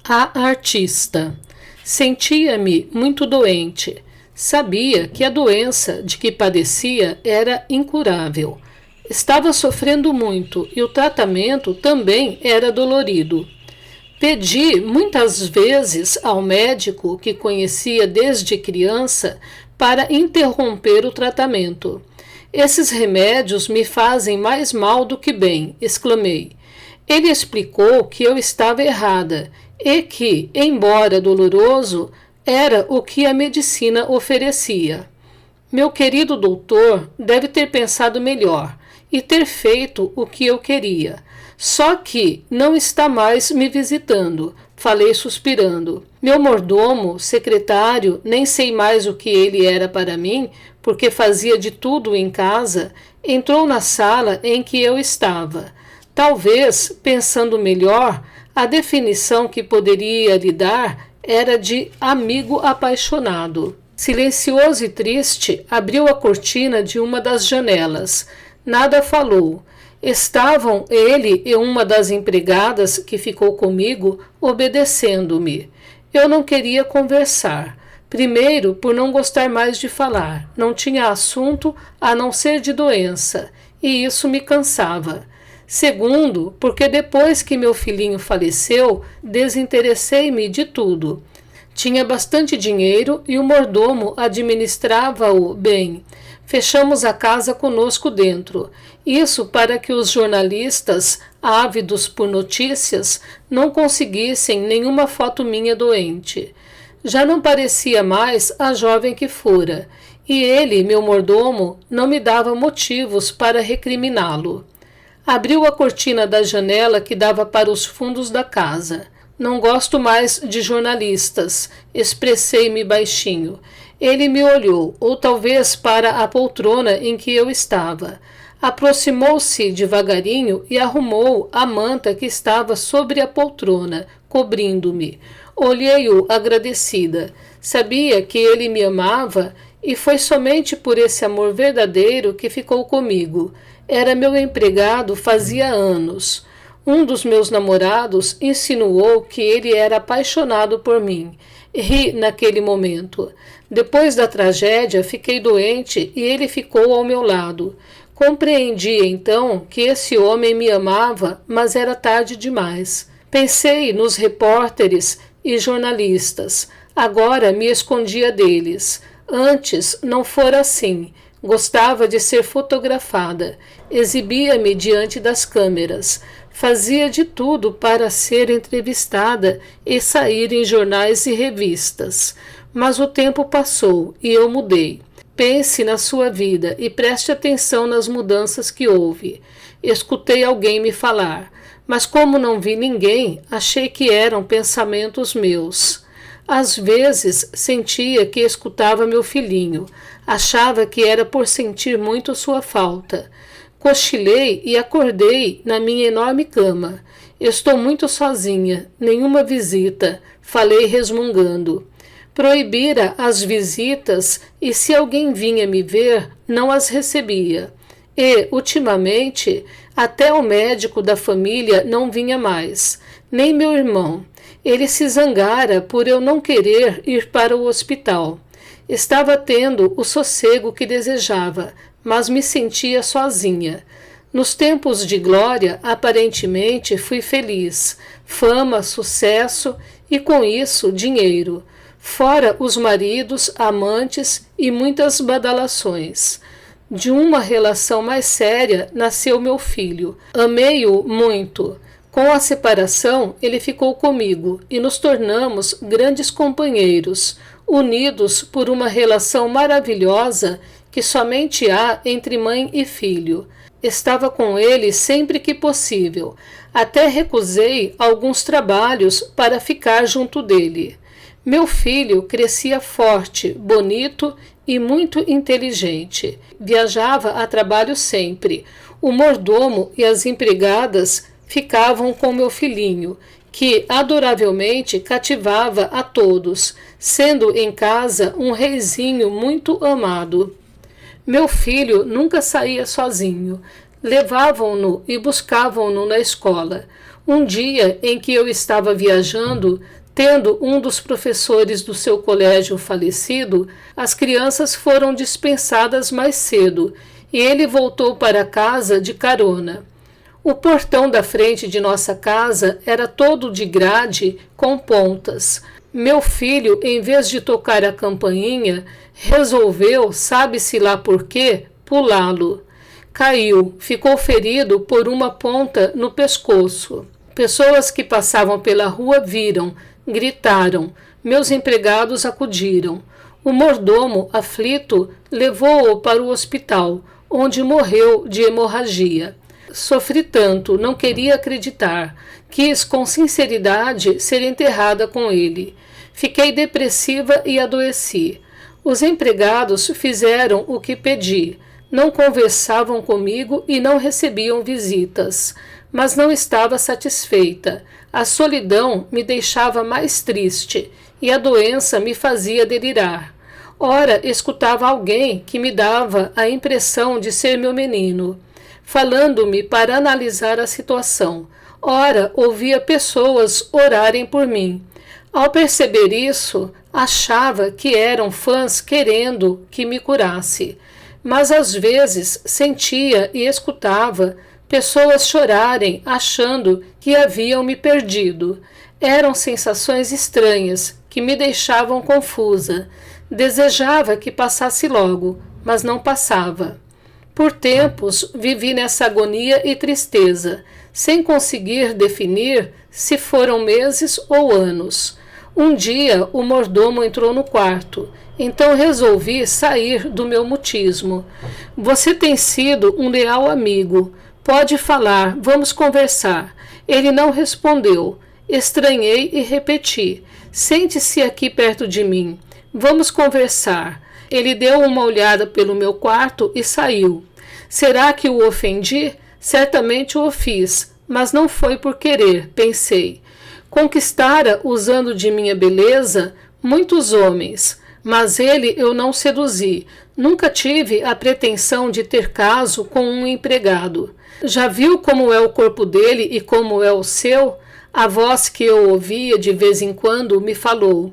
A artista. Sentia-me muito doente. Sabia que a doença de que padecia era incurável. Estava sofrendo muito e o tratamento também era dolorido. Pedi muitas vezes ao médico que conhecia desde criança para interromper o tratamento. Esses remédios me fazem mais mal do que bem, exclamei. Ele explicou que eu estava errada e que, embora doloroso, era o que a medicina oferecia. Meu querido doutor deve ter pensado melhor e ter feito o que eu queria. Só que não está mais me visitando, falei suspirando. Meu mordomo, secretário, nem sei mais o que ele era para mim, porque fazia de tudo em casa, entrou na sala em que eu estava. Talvez, pensando melhor, a definição que poderia lhe dar era de amigo apaixonado. Silencioso e triste, abriu a cortina de uma das janelas. Nada falou. Estavam ele e uma das empregadas que ficou comigo obedecendo-me. Eu não queria conversar. Primeiro, por não gostar mais de falar. Não tinha assunto a não ser de doença, e isso me cansava. Segundo, porque depois que meu filhinho faleceu, desinteressei-me de tudo. Tinha bastante dinheiro e o mordomo administrava-o bem. Fechamos a casa conosco dentro. Isso para que os jornalistas, ávidos por notícias, não conseguissem nenhuma foto minha doente. Já não parecia mais a jovem que fora, e ele, meu mordomo, não me dava motivos para recriminá-lo. Abriu a cortina da janela que dava para os fundos da casa. Não gosto mais de jornalistas, expressei-me baixinho. Ele me olhou, ou talvez para a poltrona em que eu estava. Aproximou-se devagarinho e arrumou a manta que estava sobre a poltrona, cobrindo-me. Olhei-o agradecida. Sabia que ele me amava e foi somente por esse amor verdadeiro que ficou comigo. Era meu empregado fazia anos. Um dos meus namorados insinuou que ele era apaixonado por mim. Ri naquele momento. Depois da tragédia, fiquei doente e ele ficou ao meu lado. Compreendi então que esse homem me amava, mas era tarde demais. Pensei nos repórteres e jornalistas. Agora me escondia deles. Antes não fora assim. Gostava de ser fotografada, exibia-me diante das câmeras, fazia de tudo para ser entrevistada e sair em jornais e revistas. Mas o tempo passou e eu mudei. Pense na sua vida e preste atenção nas mudanças que houve. Escutei alguém me falar, mas como não vi ninguém, achei que eram pensamentos meus. Às vezes sentia que escutava meu filhinho. Achava que era por sentir muito sua falta. Cochilei e acordei na minha enorme cama. Estou muito sozinha, nenhuma visita, falei resmungando. Proibira as visitas e se alguém vinha me ver, não as recebia. E, ultimamente, até o médico da família não vinha mais, nem meu irmão. Ele se zangara por eu não querer ir para o hospital. Estava tendo o sossego que desejava, mas me sentia sozinha. Nos tempos de glória, aparentemente, fui feliz. Fama, sucesso e, com isso, dinheiro. Fora os maridos, amantes e muitas badalações. De uma relação mais séria nasceu meu filho. Amei-o muito. Com a separação, ele ficou comigo e nos tornamos grandes companheiros, unidos por uma relação maravilhosa que somente há entre mãe e filho. Estava com ele sempre que possível. Até recusei alguns trabalhos para ficar junto dele. Meu filho crescia forte, bonito e muito inteligente. Viajava a trabalho sempre. O mordomo e as empregadas ficavam com meu filhinho, que adoravelmente cativava a todos, sendo em casa um reizinho muito amado. Meu filho nunca saía sozinho. Levavam-no e buscavam-no na escola. Um dia em que eu estava viajando, tendo um dos professores do seu colégio falecido, as crianças foram dispensadas mais cedo e ele voltou para casa de carona. O portão da frente de nossa casa era todo de grade com pontas. Meu filho, em vez de tocar a campainha, resolveu, sabe-se lá por quê, pulá-lo. Caiu, ficou ferido por uma ponta no pescoço. Pessoas que passavam pela rua viram, gritaram. Meus empregados acudiram. O mordomo, aflito, levou-o para o hospital, onde morreu de hemorragia. Sofri tanto, não queria acreditar. Quis, com sinceridade, ser enterrada com ele. Fiquei depressiva e adoeci. Os empregados fizeram o que pedi. Não conversavam comigo e não recebiam visitas. Mas não estava satisfeita. A solidão me deixava mais triste e a doença me fazia delirar. Ora, escutava alguém que me dava a impressão de ser meu menino, falando-me para analisar a situação. Ora, ouvia pessoas orarem por mim. Ao perceber isso, achava que eram fãs querendo que me curasse. Mas às vezes sentia e escutava pessoas chorarem achando que haviam me perdido. Eram sensações estranhas que me deixavam confusa. Desejava que passasse logo, mas não passava. Por tempos vivi nessa agonia e tristeza, sem conseguir definir se foram meses ou anos. Um dia o mordomo entrou no quarto, então resolvi sair do meu mutismo. Você tem sido um leal amigo. Pode falar, vamos conversar. Ele não respondeu. Estranhei e repeti. Sente-se aqui perto de mim. Vamos conversar. Ele deu uma olhada pelo meu quarto e saiu. Será que o ofendi? Certamente o fiz, mas não foi por querer, pensei. Conquistara, usando de minha beleza, muitos homens, mas ele eu não seduzi. Nunca tive a pretensão de ter caso com um empregado. Já viu como é o corpo dele e como é o seu? A voz que eu ouvia de vez em quando me falou.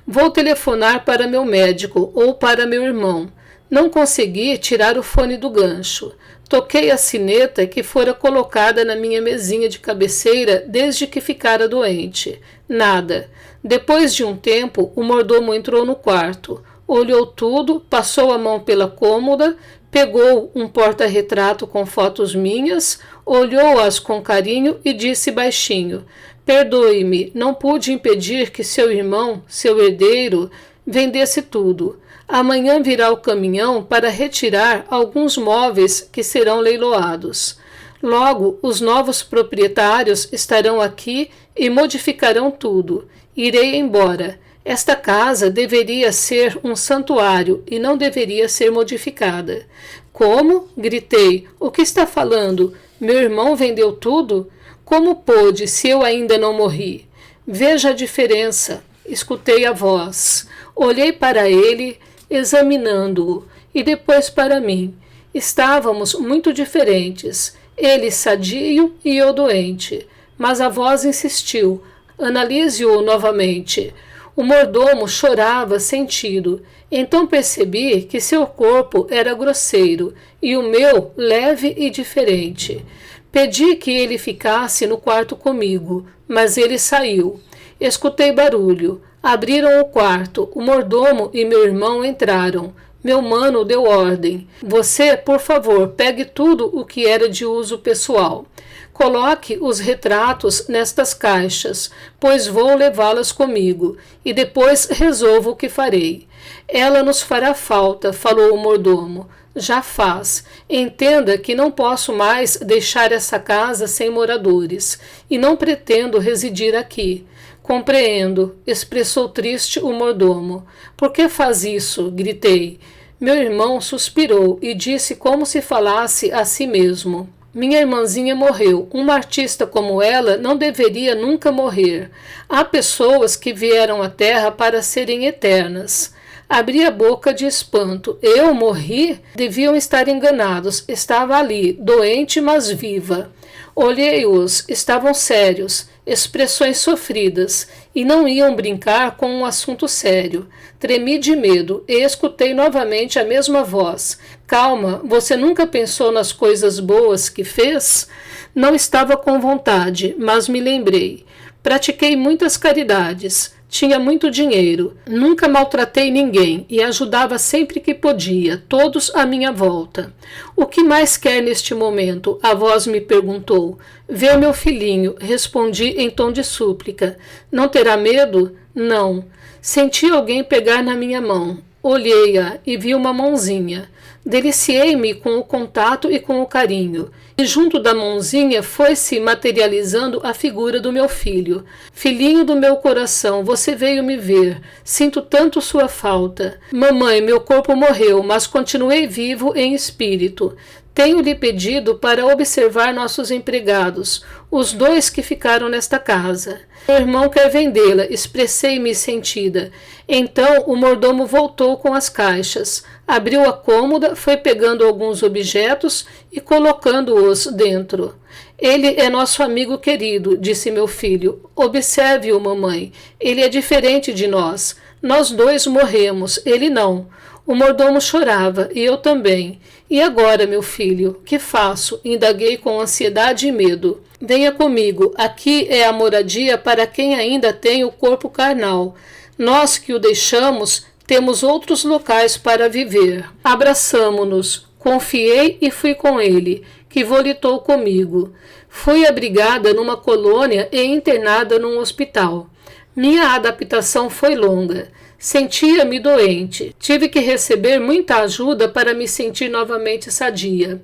Vou telefonar para meu médico ou para meu irmão. Não consegui tirar o fone do gancho. Toquei a sineta que fora colocada na minha mesinha de cabeceira desde que ficara doente. Nada. Depois de um tempo, o mordomo entrou no quarto. Olhou tudo, passou a mão pela cômoda, pegou um porta-retrato com fotos minhas, olhou-as com carinho e disse baixinho: perdoe-me, não pude impedir que seu irmão, seu herdeiro, vendesse tudo. Amanhã virá o caminhão para retirar alguns móveis que serão leiloados. Logo, os novos proprietários estarão aqui e modificarão tudo. Irei embora. Esta casa deveria ser um santuário e não deveria ser modificada. Como? Gritei. O que está falando? Meu irmão vendeu tudo? Como pôde, se eu ainda não morri? Veja a diferença. Escutei a voz. Olhei para ele, examinando-o, e depois para mim. Estávamos muito diferentes. Ele sadio e eu doente. Mas a voz insistiu. Analise-o novamente. O mordomo chorava sentido. Então percebi que seu corpo era grosseiro e o meu leve e diferente. Pedi que ele ficasse no quarto comigo, mas ele saiu. Escutei barulho. Abriram o quarto. O mordomo e meu irmão entraram. Meu mano deu ordem. Você, por favor, pegue tudo o que era de uso pessoal. Coloque os retratos nestas caixas, pois vou levá-las comigo, e depois resolvo o que farei. Ela nos fará falta, falou o mordomo. Já faz. Entenda que não posso mais deixar essa casa sem moradores, e não pretendo residir aqui. Compreendo, expressou triste o mordomo. Por que faz isso? Gritei. Meu irmão suspirou e disse como se falasse a si mesmo. Minha irmãzinha morreu. Uma artista como ela não deveria nunca morrer. Há pessoas que vieram à Terra para serem eternas. Abri a boca de espanto. Eu morri? Deviam estar enganados. Estava ali, doente, mas viva. Olhei-os, estavam sérios, expressões sofridas, e não iam brincar com um assunto sério. Tremi de medo e escutei novamente a mesma voz. Calma, você nunca pensou nas coisas boas que fez? Não estava com vontade, mas me lembrei. Pratiquei muitas caridades. Tinha muito dinheiro, nunca maltratei ninguém e ajudava sempre que podia, todos à minha volta. O que mais quer neste momento? A voz me perguntou. Ver meu filhinho, respondi em tom de súplica. Não terá medo? Não. Senti alguém pegar na minha mão. Olhei-a e vi uma mãozinha. Deliciei-me com o contato e com o carinho. E junto da mãozinha foi-se materializando a figura do meu filho. Filhinho do meu coração, você veio me ver. Sinto tanto sua falta. Mamãe, meu corpo morreu, mas continuei vivo em espírito. Tenho-lhe pedido para observar nossos empregados, os 2 que ficaram nesta casa. Meu irmão quer vendê-la, expressei-me sentida. Então o mordomo voltou com as caixas, abriu a cômoda, foi pegando alguns objetos e colocando-os dentro. Ele é nosso amigo querido, disse meu filho. Observe-o, mamãe. Ele é diferente de nós. Nós 2 morremos, ele não. O mordomo chorava, e eu também. E agora, meu filho, que faço? Indaguei com ansiedade e medo. Venha comigo, aqui é a moradia para quem ainda tem o corpo carnal. Nós que o deixamos, temos outros locais para viver. Abraçamo-nos. Confiei e fui com ele, que volitou comigo. Fui abrigada numa colônia e internada num hospital. Minha adaptação foi longa. Sentia-me doente. Tive que receber muita ajuda para me sentir novamente sadia.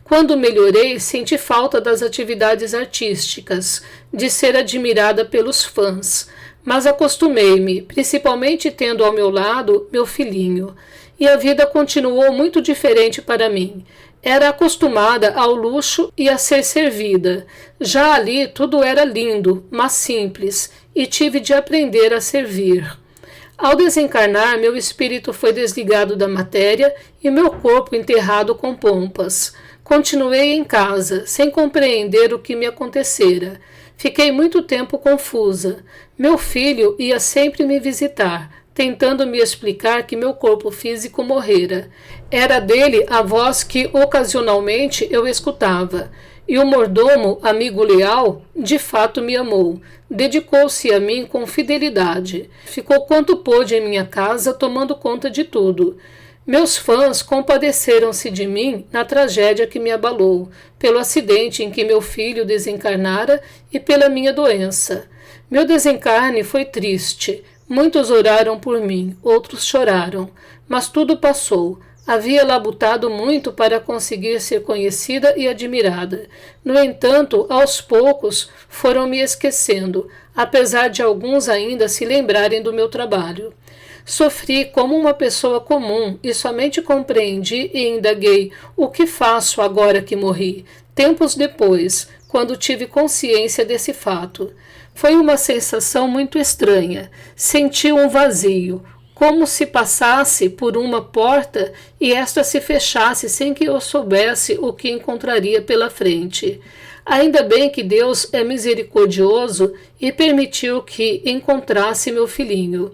Quando melhorei, senti falta das atividades artísticas, de ser admirada pelos fãs. Mas acostumei-me, principalmente tendo ao meu lado meu filhinho. E a vida continuou muito diferente para mim. Era acostumada ao luxo e a ser servida. Já ali tudo era lindo, mas simples, e tive de aprender a servir. Ao desencarnar, meu espírito foi desligado da matéria e meu corpo enterrado com pompas. Continuei em casa, sem compreender o que me acontecera. Fiquei muito tempo confusa. Meu filho ia sempre me visitar, tentando me explicar que meu corpo físico morrera. Era dele a voz que ocasionalmente eu escutava. E o mordomo, amigo leal, de fato me amou. Dedicou-se a mim com fidelidade. Ficou quanto pôde em minha casa, tomando conta de tudo. Meus fãs compadeceram-se de mim na tragédia que me abalou, pelo acidente em que meu filho desencarnara e pela minha doença. Meu desencarne foi triste. Muitos oraram por mim, outros choraram. Mas tudo passou. Havia labutado muito para conseguir ser conhecida e admirada. No entanto, aos poucos foram me esquecendo, apesar de alguns ainda se lembrarem do meu trabalho. Sofri como uma pessoa comum e somente compreendi e indaguei o que faço agora que morri, tempos depois, quando tive consciência desse fato. Foi uma sensação muito estranha. Senti um vazio, como se passasse por uma porta e esta se fechasse sem que eu soubesse o que encontraria pela frente. Ainda bem que Deus é misericordioso e permitiu que encontrasse meu filhinho.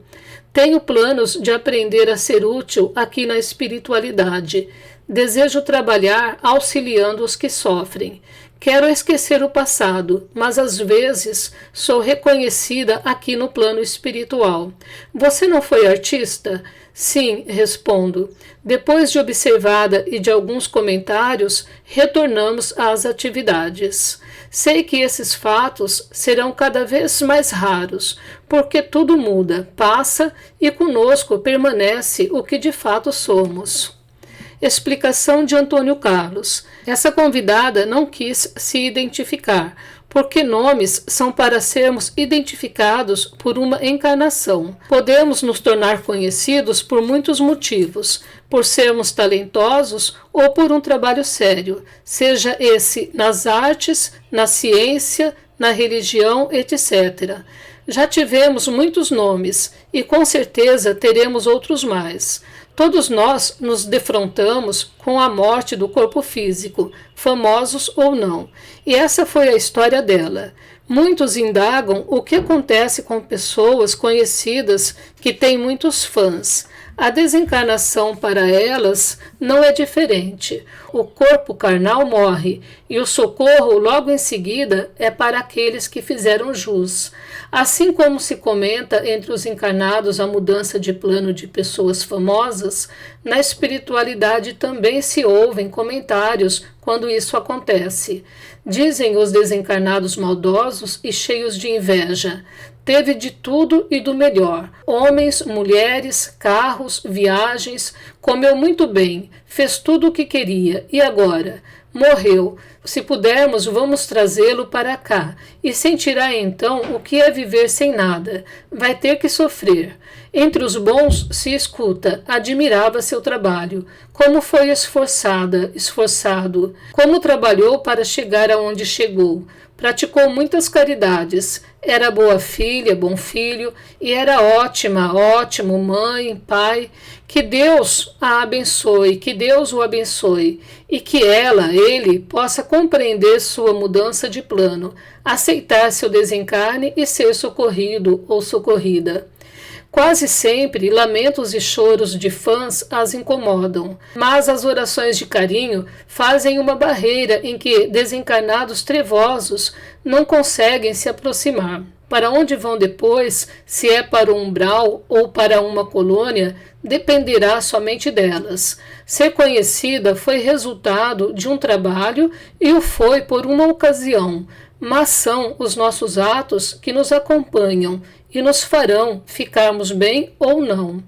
Tenho planos de aprender a ser útil aqui na espiritualidade. Desejo trabalhar auxiliando os que sofrem. Quero esquecer o passado, mas às vezes sou reconhecida aqui no plano espiritual. Você não foi artista? Sim, respondo. Depois de observada e de alguns comentários, retornamos às atividades. Sei que esses fatos serão cada vez mais raros, porque tudo muda, passa e conosco permanece o que de fato somos. Explicação de Antônio Carlos. Essa convidada não quis se identificar, porque nomes são para sermos identificados por uma encarnação. Podemos nos tornar conhecidos por muitos motivos, por sermos talentosos ou por um trabalho sério, seja esse nas artes, na ciência, na religião, etc. Já tivemos muitos nomes e com certeza teremos outros mais. Todos nós nos defrontamos com a morte do corpo físico, famosos ou não, e essa foi a história dela. Muitos indagam o que acontece com pessoas conhecidas que têm muitos fãs. A desencarnação para elas não é diferente. O corpo carnal morre e o socorro logo em seguida é para aqueles que fizeram jus. Assim como se comenta entre os encarnados a mudança de plano de pessoas famosas, na espiritualidade também se ouvem comentários quando isso acontece. Dizem os desencarnados maldosos e cheios de inveja: teve de tudo e do melhor. Homens, mulheres, carros, viagens, comeu muito bem, fez tudo o que queria. E agora? Morreu. Se pudermos, vamos trazê-lo para cá e sentirá então o que é viver sem nada. Vai ter que sofrer. Entre os bons se escuta, admirava seu trabalho, como foi esforçado, como trabalhou para chegar aonde chegou. Praticou muitas caridades, era boa filha, bom filho, e era ótimo mãe, pai. Que Deus a abençoe, que Deus o abençoe, e que ele possa compreender sua mudança de plano, aceitar seu desencarne e ser socorrido ou socorrida. Quase sempre, lamentos e choros de fãs as incomodam, mas as orações de carinho fazem uma barreira em que desencarnados trevosos não conseguem se aproximar. Para onde vão depois, se é para o umbral ou para uma colônia, dependerá somente delas. Ser conhecida foi resultado de um trabalho e o foi por uma ocasião, mas são os nossos atos que nos acompanham e nos farão ficarmos bem ou não.